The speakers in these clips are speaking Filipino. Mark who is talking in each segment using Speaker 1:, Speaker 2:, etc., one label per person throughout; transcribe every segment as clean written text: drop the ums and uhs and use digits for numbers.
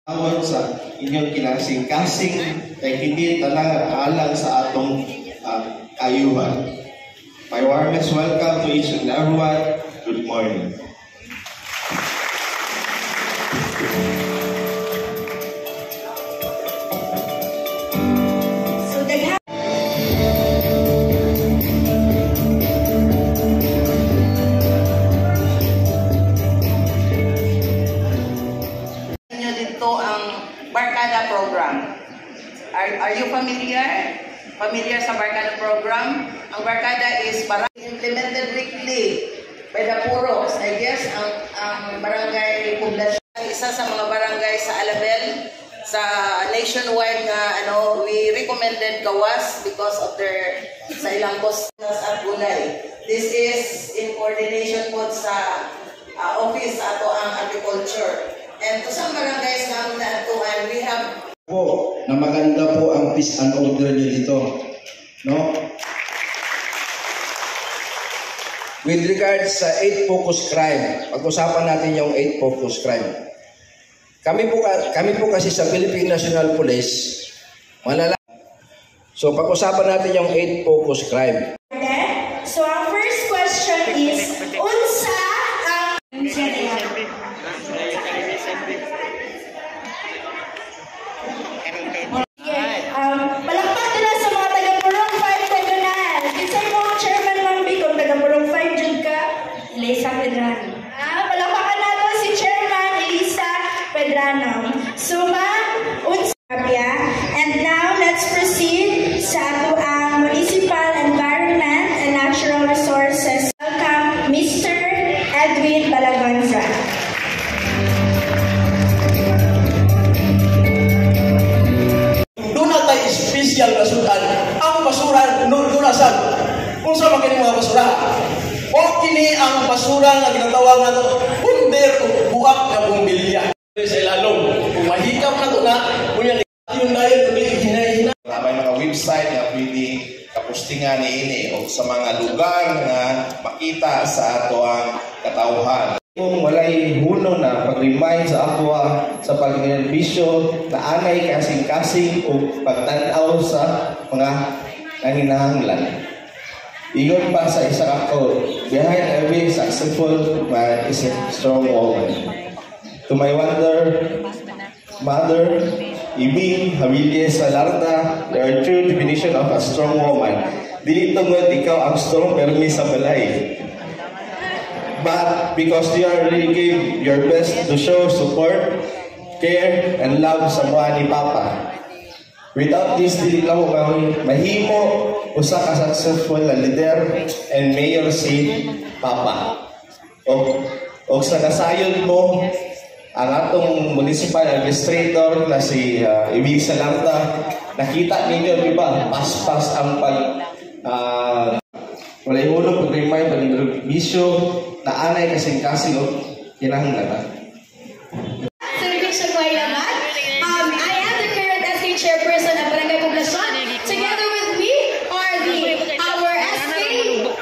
Speaker 1: Tawag sa inyong kinasing-kasing kay hindi talang alang sa atong kayuhan. My warmest welcome to each and everyone. Good morning.
Speaker 2: Barkada program. Are you familiar sa Barkada program? Ang Barkada is implemented weekly by the Puros. I guess ang barangay poblasyon, isa sa mga barangay sa Alabel sa nationwide na we recommended gawas because of their sa ilang costas at gulay. This is in coordination po sa office sa ato ang agriculture. And to some barangays namin na atuan, we have
Speaker 3: po na maganda po ang peace and order nyo dito, no? With regards sa 8 focus crime, pag-usapan natin yung 8 focus crime. Kami po kasi sa Philippine National Police, so pag-usapan natin yung 8 focus crime.
Speaker 4: So our first question is, unsa ang palakpak nila sa mga taga-Purong 5 Pedranal. Kinsay mo chairman Mambi kung taga-Purong 5 jud ka, Elisa Pedrano. Palakpakan nato si Chairman Elisa Pedrano. Suma unsa and now let's proceed sa ato ang Municipal Environment and Natural Resources. Welcome Mr. Edwin Balagonza.
Speaker 5: Special basuran ang basura nunasan kung sa mga mga basura o kini ang basura nga ginatawag nato punder o buwak na bumbilya sa ilalong kung mahikap na to na kunya yung dayon hinahina
Speaker 1: may mga website na pwede kapustingan ni o sa mga lugar na makita sa ato ang katawhan. Kung walay huno na pag-remind sa ako sa pag-benepisyo na anay kasing-kasing o pagtanaw sa mga nanginahanglan. Iyon pa sa isa ako, behind every successful man is a strong woman. To my mother, Ibing Habilis Salarda, the true definition of a strong woman. Dili tungod ikaw ang strong permi sa balay. But because you are really gave your best to show support, care, and love sa mga ni Papa. Without this, dili lang mo mahimo usa ka successful na leader and mayor si Papa. O sa kasayod mo, ang atong municipal administrator na si Ibig Salarta, nakita ninyo, di ba, paspas ang walay hulog pag-remind ng bisyo na anay kasing-kasing o kinahanglan.
Speaker 4: I am the current SK chairperson of Barangay Poblasyon. Together with me are our SK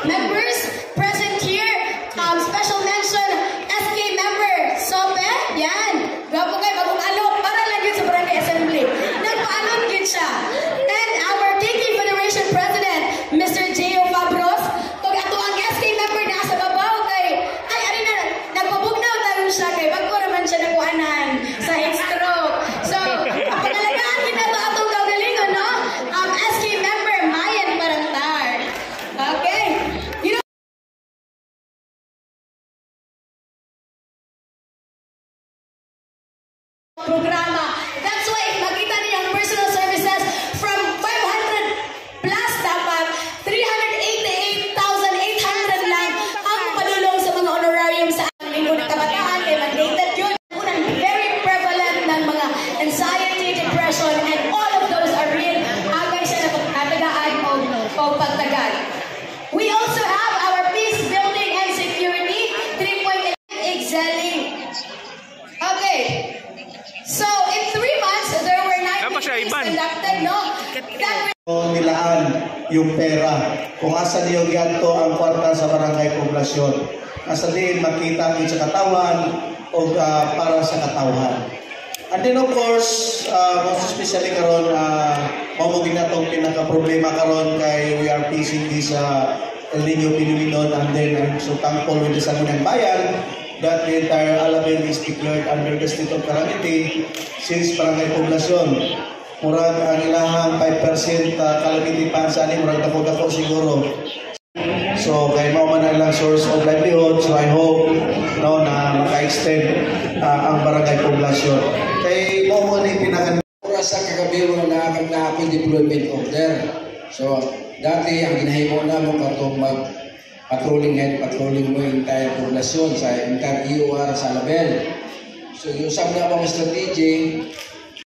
Speaker 4: members present here. Special mention, SK member Sope, yan. Gapo kayo, bagong alok, para lang yun sa Barangay Assembly. Nagpa-alok yun siya. And our KK Federation President, Mr. J.O. Fabros, pag ato ang SK member na sa babaw kay, nagpabugnaw tayo siya kay, bago naman siya nakuanan sa heat stroke. So, panalagaan kita ito atong gagalingon, no? SK member, Mayan Parantar. Okay? You know, programa. That's why makita niyo ang personal services from 500 plus dapat 388,800 lang ang padulong sa mga honorarium sa lingkod ng kabataan kay mandated yun. Unang very prevalent ng mga anxiety, depression, and all of those are real. Agay siya na pagtagaan o pagtagad. We also have our peace building and security 3.8 excelling. Okay. So, in 3 months, there were 9 meetings conducted, no?
Speaker 3: Nilaan yung pera. Kung asa niyo ganto ang kwarta sa barangay poblasyon. Asa din makita sa katawan o para sa katawan.
Speaker 6: And then of course, most especially karon, mamugin na itong pinaka-problema karon kay we are facing this El Nino phenomenon, and then I'm so thankful with the Sangguniang Bayan that the entire Alabel is declared under the state of calamity since barangay poblasyon. Murag ang ilahang 5% calamity funds ani murag dako-dako siguro. So kay mao man ang source of livelihood, so I hope no na maka-extend ang barangay poblasyon. Kay mao mo ni pinaka
Speaker 3: sa kagabi na nakapin deployment order. So dati ang ginahimo na mo katong patrolling mo yung entire poblasyon sa entire EOR sa Alabel. So yung usap na mga strategy